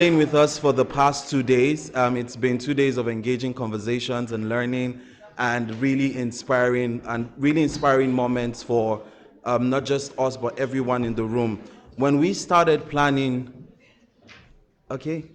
Staying with us for the past 2 days. It's been 2 days of engaging conversations and learning and really inspiring moments for not just us, but everyone in the room. When we started planning, okay,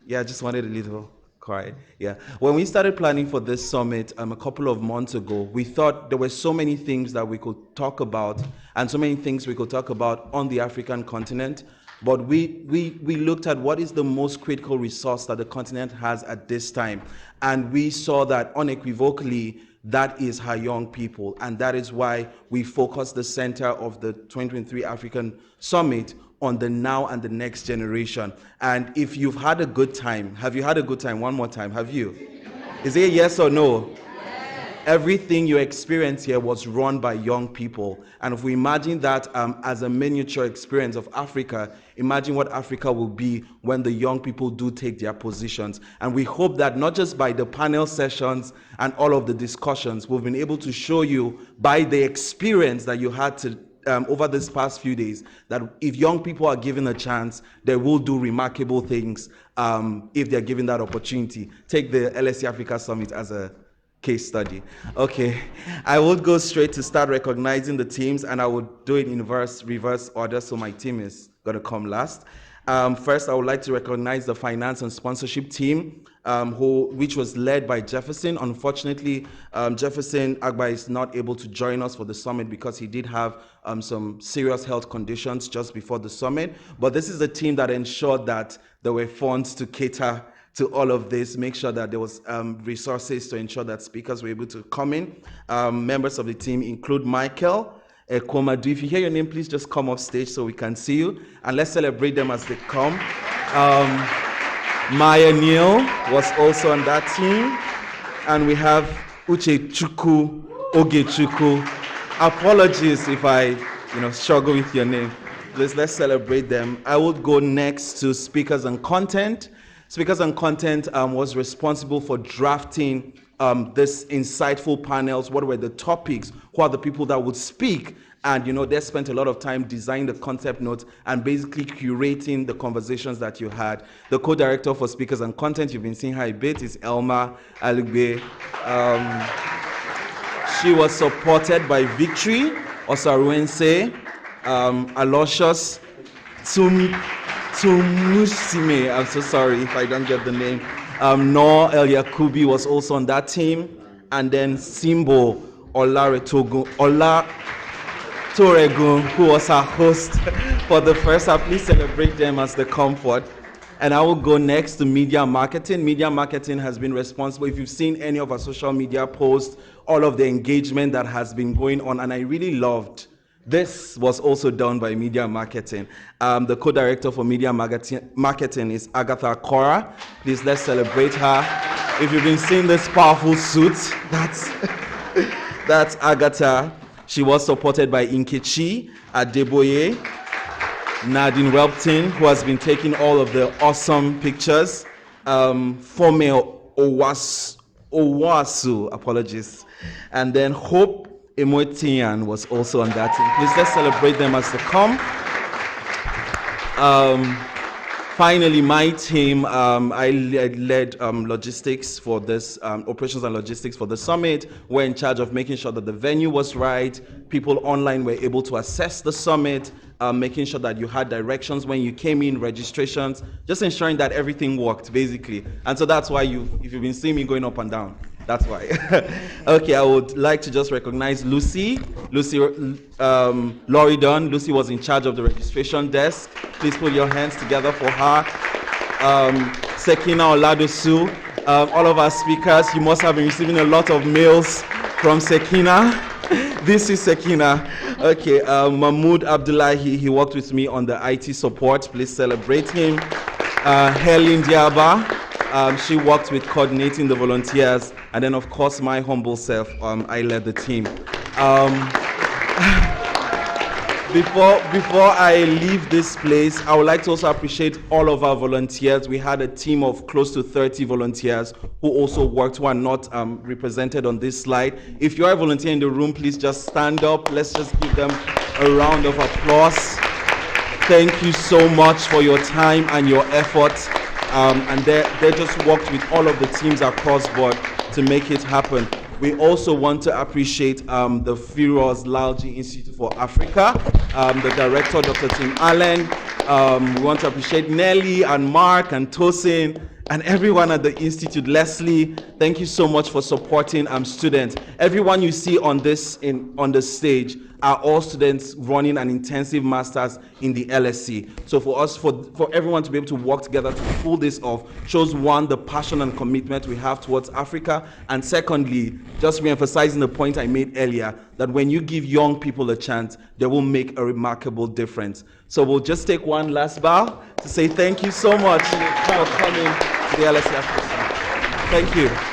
yeah, I just wanted a little quiet. Yeah. When we started planning for this summit a couple of months ago, we thought there were so many things that we could talk about and so many things we could talk about on the African continent. But we looked at what is the most critical resource that the continent has at this time. And we saw that unequivocally, that is her young people. And that is why we focused the center of the 2023 African Summit on the now and the next generation. And if you've had a good time, have you had a good time? One more time, have you? Is it a yes or no? Everything you experience here was run by young people. And if we imagine that as a miniature experience of Africa, imagine what Africa will be when the young people do take their positions. And we hope that not just by the panel sessions and all of the discussions, we've been able to show you by the experience that you had to over this past few days, that if young people are given a chance, they will do remarkable things if they're given that opportunity. Take the LSE Africa Summit as a case study. Okay, I would go straight to start recognizing the teams, and I would do it in reverse order, so my team is going to come last. First, I would like to recognize the finance and sponsorship team, which was led by Jefferson. Unfortunately, Jefferson Agba is not able to join us for the summit because he did have some serious health conditions just before the summit. But this is a team that ensured that there were funds to cater to all of this, make sure that there was resources to ensure that speakers were able to come in. Members of the team include Michael Komadu. If you hear your name, please just come off stage so we can see you. And let's celebrate them as they come. Maya Neal was also on that team. And we have Uche Chukwu, Oge Chukwu. Apologies if I struggle with your name. Let's celebrate them. I would go next to speakers and content. Speakers and content was responsible for drafting this insightful panels. What were the topics? Who are the people that would speak? And they spent a lot of time designing the concept notes and basically curating the conversations that you had. The co-director for speakers and content, you've been seeing her a bit, is Elma Aligbe. She was supported by Victory Osaruense, Aloysius Tumusime, I'm so sorry if I don't get the name. Noor El Yakubi was also on that team. And then Simbo Olatoregun, who was our host for the first half. Please celebrate them as the comfort. And I will go next to media marketing. Media marketing has been responsible. If you've seen any of our social media posts, all of the engagement that has been going on, and I really loved this was also done by media marketing. The co-director for media marketing is Agatha Kora. Please, let's celebrate her. If you've been seeing this powerful suit, that's Agatha. She was supported by Inkechi Adeboye, Nadine Welpton, who has been taking all of the awesome pictures. Fome Owasu, apologies. And then Hope Emotian was also on that team. Please, let's celebrate them as they come. Finally, my team, I led logistics for this, operations and logistics for the summit. We're in charge of making sure that the venue was right, people online were able to access the summit, making sure that you had directions when you came in, registrations, just ensuring that everything worked, basically. And so that's why if you've been seeing me going up and down, that's why. Okay, I would like to just recognize Lucy Loridon. Lucy was in charge of the registration desk. Please put your hands together for her. Sekina Oladosu, all of our speakers, you must have been receiving a lot of mails from Sekina. This is Sekina. Okay, Mahmoud Abdullahi, he worked with me on the IT support. Please celebrate him. Helen Diaba, she worked with coordinating the volunteers. And then, of course, my humble self, I led the team. Before I leave this place, I would like to also appreciate all of our volunteers. We had a team of close to 30 volunteers who also worked, who are not represented on this slide. If you are a volunteer in the room, please just stand up. Let's just give them a round of applause. thank you so much for your time and your efforts. And they just worked with all of the teams across board to make it happen. We also want to appreciate the Firoz Lalji Institute for Africa, the director, Dr. Tim Allen. We want to appreciate Nelly and Mark and Tosin and everyone at the Institute. Leslie, thank you so much for supporting students. Everyone you see on on the stage are all students running an intensive master's in the LSE. So for everyone to be able to work together to pull this off shows, one, the passion and commitment we have towards Africa, and secondly, just re-emphasizing the point I made earlier, that when you give young people a chance, they will make a remarkable difference. So we'll just take one last bow to say thank you so much for coming to the LSE Africa Summit. Thank you.